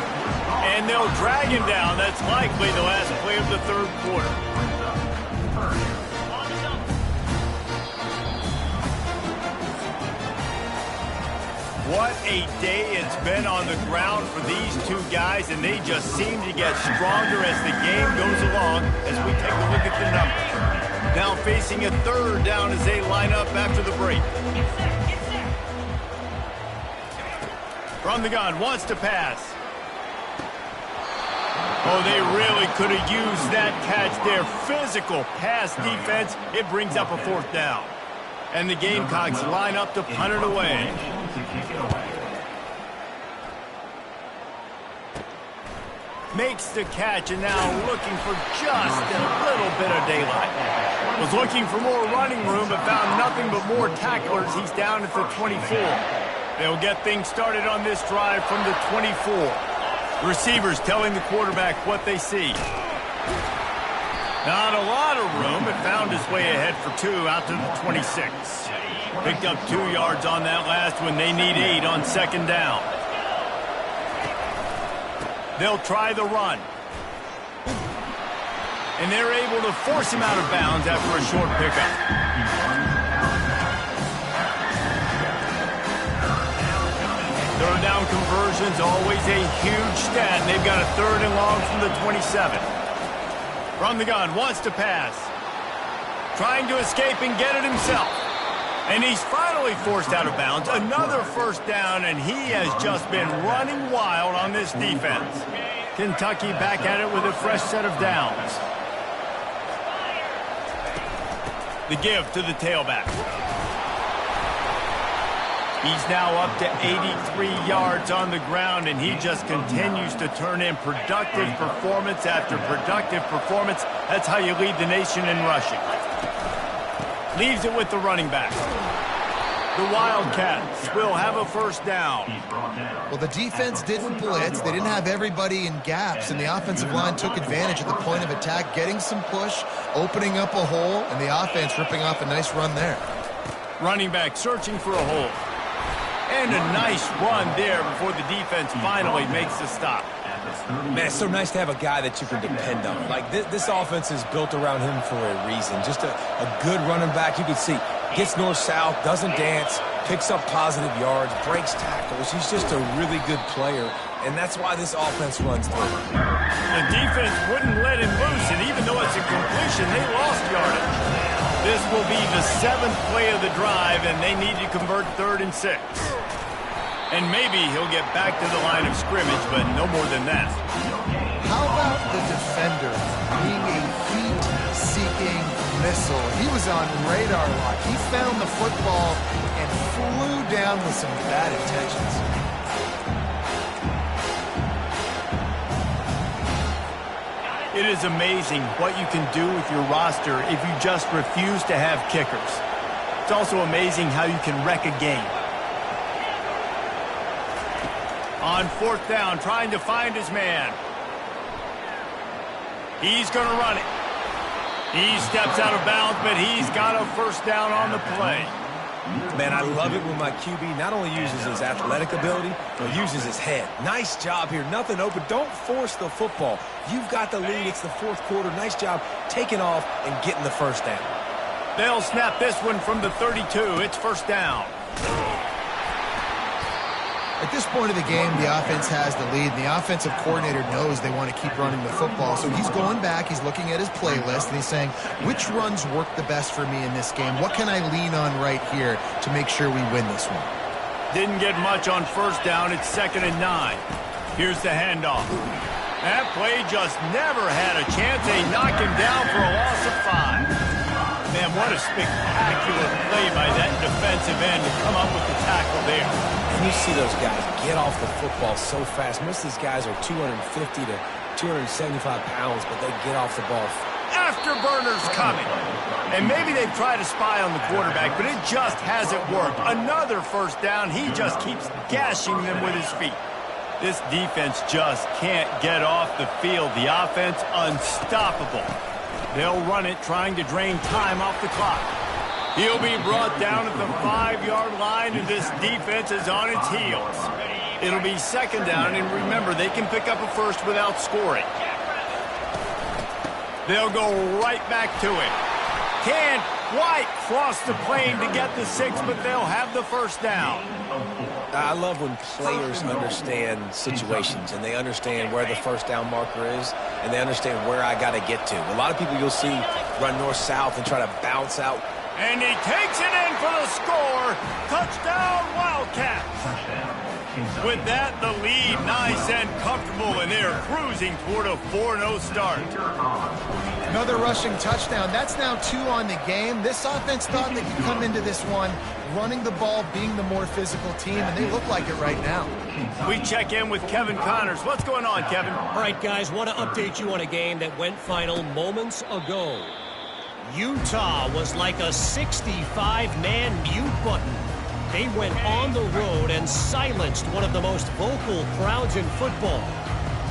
And they'll drag him down. That's likely the last play of the third quarter. What a day it's been on the ground for these two guys, and they just seem to get stronger as the game goes along as we take a look at the numbers. Now facing a third down as they line up after the break. From the gun, wants to pass. Oh, they really could have used that catch there. Physical pass defense. It brings up a fourth down. And the Gamecocks line up to punt it away. Makes the catch, and now looking for just a little bit of daylight. Was looking for more running room, but found nothing but more tacklers. He's down at the 24. They'll get things started on this drive from the 24. Receivers telling the quarterback what they see. Not a lot of room, but found his way ahead for 2 out to the 26. Picked up 2 yards on that last one. They need 8 on second down. They'll try the run. And they're able to force him out of bounds after a short pickup. Third down conversions, always a huge stat. And they've got a third and long from the 27. From the gun, wants to pass. Trying to escape and get it himself. And he's finally forced out of bounds. Another first down, and he has just been running wild on this defense. Kentucky back at it with a fresh set of downs. The give to the tailback. He's now up to 83 yards on the ground, and he just continues to turn in productive performance after productive performance. That's how you lead the nation in rushing. Leaves it with the running back. The Wildcats will have a first down. Well, the defense didn't blitz. They didn't have everybody in gaps, and the offensive line took advantage at the point of attack, getting some push, opening up a hole, and the offense ripping off a nice run there. Running back searching for a hole. And a nice run there before the defense finally makes the stop. Man, it's so nice to have a guy that you can depend on. Like, this offense is built around him for a reason. Just a good running back. You can see, gets north-south, doesn't dance, picks up positive yards, breaks tackles. He's just a really good player, and that's why this offense runs through. The defense wouldn't let him loose, and even though it's a completion, they lost yardage. This will be the 7th play of the drive, and they need to convert 3rd and 6. And maybe he'll get back to the line of scrimmage, but no more than that. How about the defender being a heat-seeking missile? He was on radar lock. He found the football and flew down with some bad intentions. It is amazing what you can do with your roster if you just refuse to have kickers. It's also amazing how you can wreck a game. On 4th down, trying to find his man. He's going to run it. He steps out of bounds, but he's got a first down on the play. Man, I love it when my QB not only uses his athletic ability, but uses his head. Nice job here. Nothing open. Don't force the football. You've got the lead. It's the 4th quarter. Nice job taking off and getting the first down. They'll snap this one from the 32. It's first down. At this point of the game, the offense has the lead. The offensive coordinator knows they want to keep running the football. So he's going back, he's looking at his playlist, and he's saying, which runs work the best for me in this game? What can I lean on right here to make sure we win this one? Didn't get much on first down. It's 2nd and 9. Here's the handoff. That play just never had a chance. They knock him down for a loss of 5. Man, what a spectacular play by that defensive end to come up with the tackle there. And you see those guys get off the football so fast. Most of these guys are 250 to 275 pounds, but they get off the ball. Afterburners coming. And maybe they've tried to spy on the quarterback, but it just hasn't worked. Another first down. He just keeps gashing them with his feet. This defense just can't get off the field. The offense unstoppable. They'll run it, trying to drain time off the clock. He'll be brought down at the 5-yard line, and this defense is on its heels. It'll be 2nd down, and remember, they can pick up a first without scoring. They'll go right back to it. Can't quite cross the plane to get the 6, but they'll have the first down. I love when players understand situations and they understand where the first down marker is and they understand where I got to get to. A lot of people you'll see run north-south and try to bounce out. And he takes it in for the score. Touchdown, Wildcats. With that, the lead nice and comfortable, and they're cruising toward a 4-0 start. Another rushing touchdown. That's now 2 on the game. This offense thought they could come into this one running the ball, being the more physical team, and they look like it right now. We check in with Kevin Connors. What's going on, Kevin? All right, guys, want to update you on a game that went final moments ago. Utah was like a 65-man mute button. They went on the road and silenced one of the most vocal crowds in football.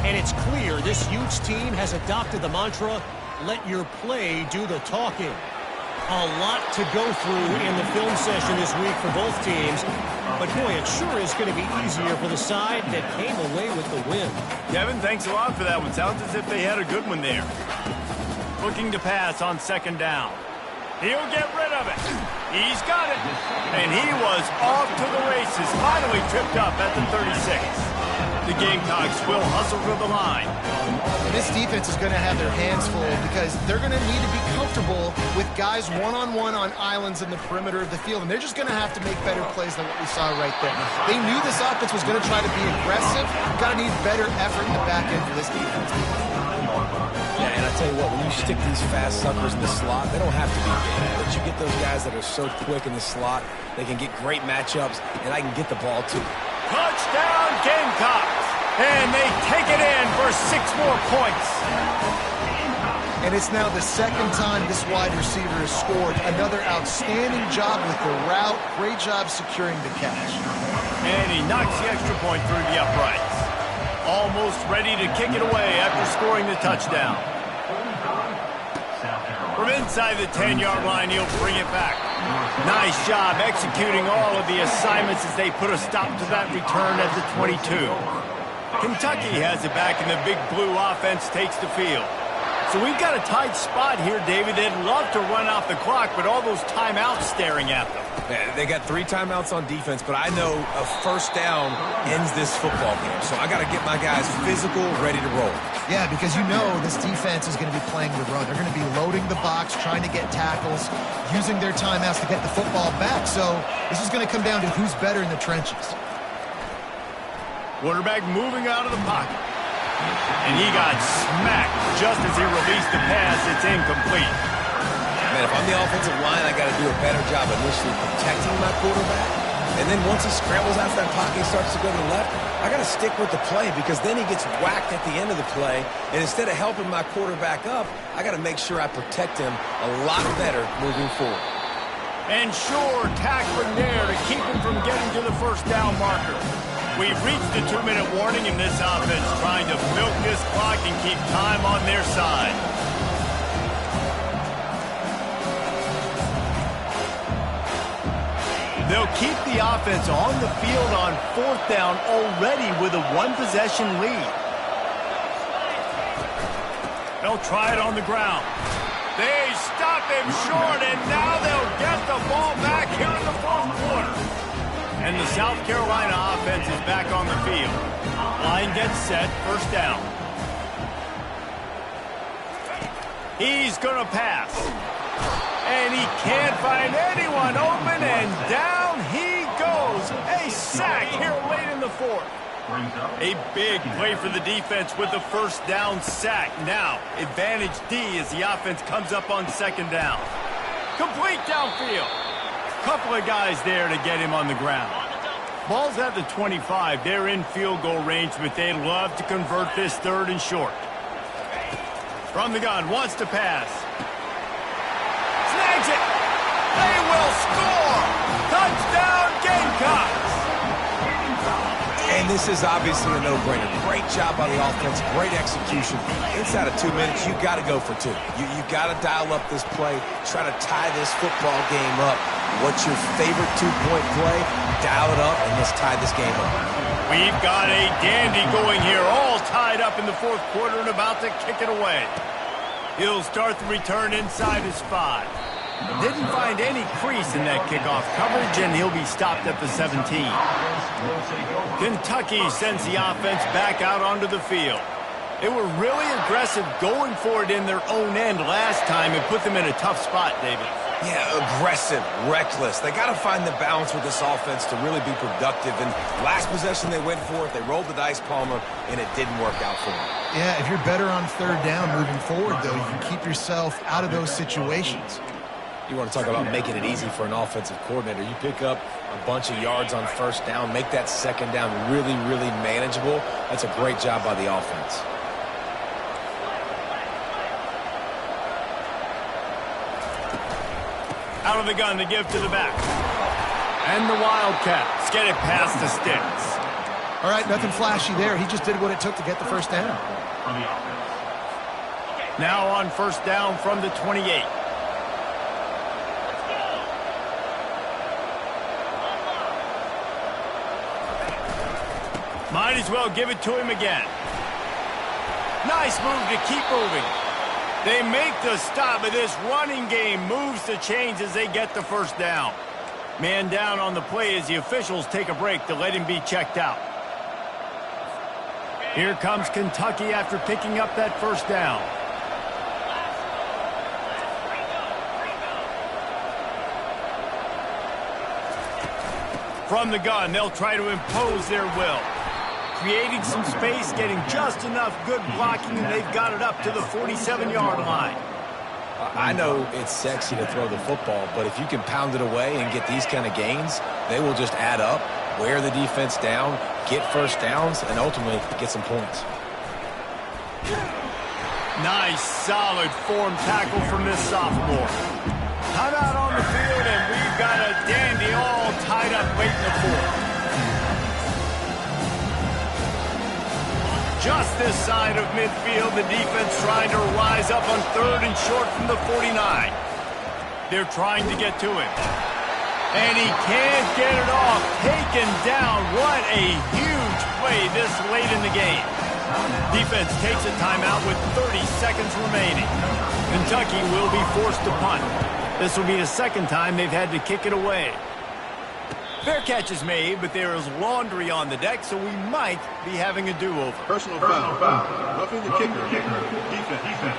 And it's clear this Utes team has adopted the mantra, let your play do the talking. A lot to go through in the film session this week for both teams. But, boy, it sure is going to be easier for the side that came away with the win. Kevin, thanks a lot for that one. Sounds as if they had a good one there. Looking to pass on 2nd down. He'll get rid of it. He's got it. And he was off to the races. Finally tripped up at the 36. The Gamecocks will hustle to the line. This defense is going to have their hands full because they're going to need to be comfortable with guys one-on-one on islands in the perimeter of the field, and they're just going to have to make better plays than what we saw right there. They knew this offense was going to try to be aggressive. Got to need better effort in the back end for this defense. Yeah, and I tell you what, when you stick these fast suckers in the slot, they don't have to be big. But you get those guys that are so quick in the slot, they can get great matchups, and I can get the ball too. Touchdown, Gamecocks! And they take it in for 6 more points. And it's now the second time this wide receiver has scored. Another outstanding job with the route. Great job securing the catch. And he knocks the extra point through the uprights. Almost ready to kick it away after scoring the touchdown. From inside the 10-yard line, he'll bring it back. Nice job executing all of the assignments as they put a stop to that return at the 22. Kentucky has it back, and the big blue offense takes the field. So we've got a tight spot here, David. They'd love to run out the clock, but all those timeouts staring at them. Yeah, they got 3 timeouts on defense, but I know a first down ends this football game. So I got to get my guys physical, ready to roll. Yeah, because you know this defense is going to be playing the run. They're going to be loading the box, trying to get tackles, using their timeouts to get the football back. So this is going to come down to who's better in the trenches. Quarterback moving out of the pocket. And he got smacked just as he released the pass. It's incomplete. Man, if I'm the offensive line, I got to do a better job initially protecting my quarterback. And then once he scrambles out of that pocket, he starts to go to the left, I got to stick with the play because then he gets whacked at the end of the play. And instead of helping my quarterback up, I got to make sure I protect him a lot better moving forward. And sure, tackling there to keep him from getting to the first down marker. We've reached the 2-minute warning, and this offense trying to milk this clock and keep time on their side. They'll keep the offense on the field on 4th down already with a 1-possession lead. They'll try it on the ground. They stop him short, and now they'll get the ball back here in the 4th quarter. And the South Carolina offense is back on the field. Line gets set, first down. He's going to pass. And he can't find anyone open, and down he goes. A sack here late in the 4th. A big play for the defense with the first down sack. Now, advantage D as the offense comes up on 2nd down. Complete downfield. Couple of guys there to get him on the ground. Ball's at the 25. They're in field goal range, but they'd love to convert this 3rd and short. From the gun, wants to pass. Snags it. They will score. Touchdown, Gamecocks. And this is obviously a no-brainer. Great job by the offense, great execution. Inside of 2 minutes, you got to go for 2. You got to dial up this play, try to tie this football game up. What's your favorite 2-point play? Dial it up and let's tie this game up. We've got a dandy going here, all tied up in the 4th quarter and about to kick it away. He'll start the return inside his 5. Didn't find any crease in that kickoff coverage, and he'll be stopped at the 17. Kentucky sends the offense back out onto the field. They were really aggressive going for it in their own end last time and put them in a tough spot, David. Yeah, aggressive, reckless. They got to find the balance with this offense to really be productive. And last possession they went for it, they rolled the dice, Palmer, and it didn't work out for them. Yeah, if you're better on 3rd down moving forward, though, you can keep yourself out of those situations. You want to talk about making it easy for an offensive coordinator. You pick up a bunch of yards on 1st down, make that 2nd down really, really manageable. That's a great job by the offense. Out of the gun to give to the back. And the Wildcats get it past the sticks. All right, nothing flashy there. He just did what it took to get the first down. Now on 1st down from the 28. Might as well give it to him again. Nice move to keep moving. They make the stop, but this running game moves the chains as they get the first down. Man down on the play as the officials take a break to let him be checked out. Here comes Kentucky after picking up that first down. From the gun, they'll try to impose their will. creating some space, getting just enough good blocking, and they've got it up to the 47-yard line. I know it's sexy to throw the football, but if you can pound it away and get these kind of gains, they will just add up, wear the defense down, get first downs, and ultimately get some points. Nice, solid form tackle from this sophomore. Timeout on the field, and we've got a dandy all tied up late in the fourth. Just this side of midfield, the defense trying to rise up on 3rd and short from the 49. They're trying to get to him. And he can't get it off. Taken down. What a huge play this late in the game. Defense takes a timeout with 30 seconds remaining. Kentucky will be forced to punt. This will be the second time they've had to kick it away. Fair catch is made, but there is laundry on the deck, so we might be having a do-over. Personal foul. Roughing the kicker. Defense.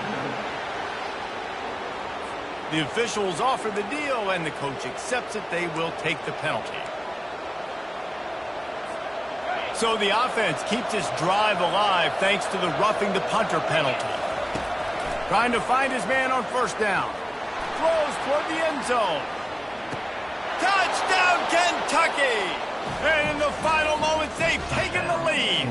The officials offer the deal, and the coach accepts it. They will take the penalty. So the offense keeps its drive alive thanks to the roughing the punter penalty. Trying to find his man on first down. Throws toward the end zone. Touchdown, Kentucky! And in the final moments, they've taken the lead.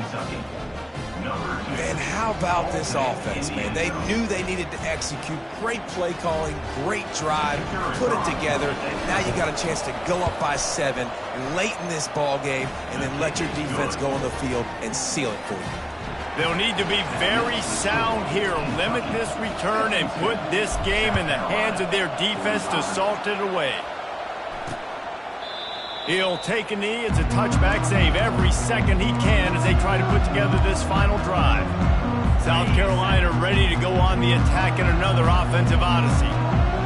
Man, how about this offense, man? They knew they needed to execute. Great play calling, great drive, put it together. Now you got a chance to go up by 7 late in this ball game and then let your defense go on the field and seal it for you. They'll need to be very sound here, limit this return, and put this game in the hands of their defense to salt it away. He'll take a knee. It's a touchback save every second he can as they try to put together this final drive. South Carolina ready to go on the attack in another offensive odyssey.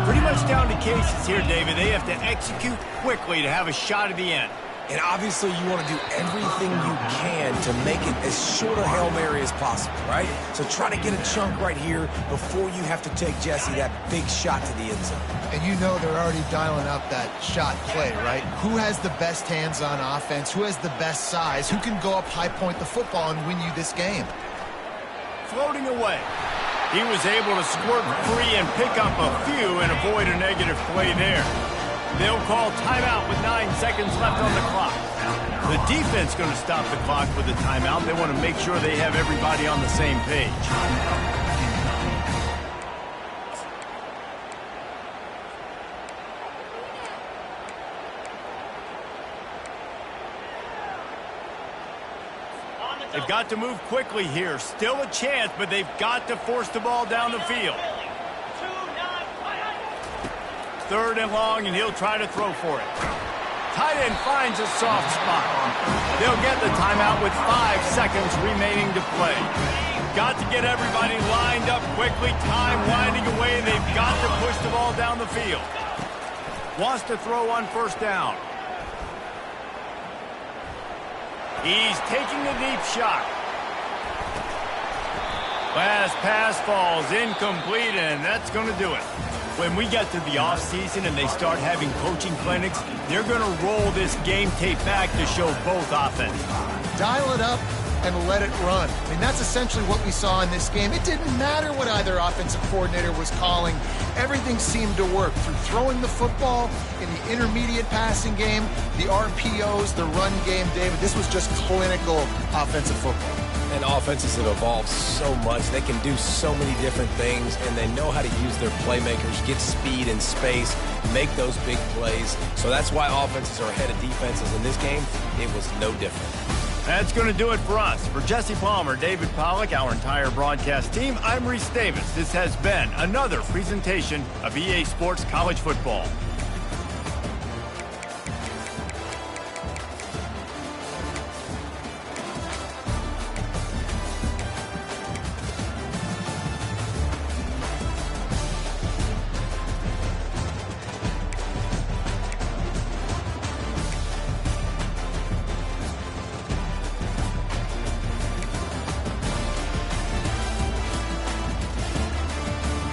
Pretty much down to cases here, David. They have to execute quickly to have a shot at the end. And obviously you want to do everything you can to make it as short a Hail Mary as possible, right? So try to get a chunk right here before you have to take, Jesse, that big shot to the end zone. And you know they're already dialing up that shot play, right? Who has the best hands on offense? Who has the best size? Who can go up high point the football and win you this game? Floating away. He was able to squirt free and pick up a few and avoid a negative play there. They'll call timeout with 9 seconds left on the clock. The defense going to stop the clock with a timeout. They want to make sure they have everybody on the same page. They've got to move quickly here. Still a chance, but they've got to force the ball down the field. 3rd and long, and he'll try to throw for it. Tight end finds a soft spot. They'll get the timeout with 5 seconds remaining to play. Got to get everybody lined up quickly. Time winding away. They've got to push the ball down the field. Wants to throw on first down. He's taking a deep shot. Last pass falls incomplete, and that's going to do it. When we get to the offseason and they start having coaching clinics, they're going to roll this game tape back to show both offenses. Dial it up and let it run. I mean, that's essentially what we saw in this game. It didn't matter what either offensive coordinator was calling. Everything seemed to work through throwing the football in the intermediate passing game, the RPOs, the run game. David, this was just clinical offensive football. And offenses have evolved so much. They can do so many different things, and they know how to use their playmakers, get speed and space, make those big plays. So that's why offenses are ahead of defenses. In this game, it was no different. That's going to do it for us. For Jesse Palmer, David Pollack, our entire broadcast team, I'm Reese Davis. This has been another presentation of EA Sports College Football.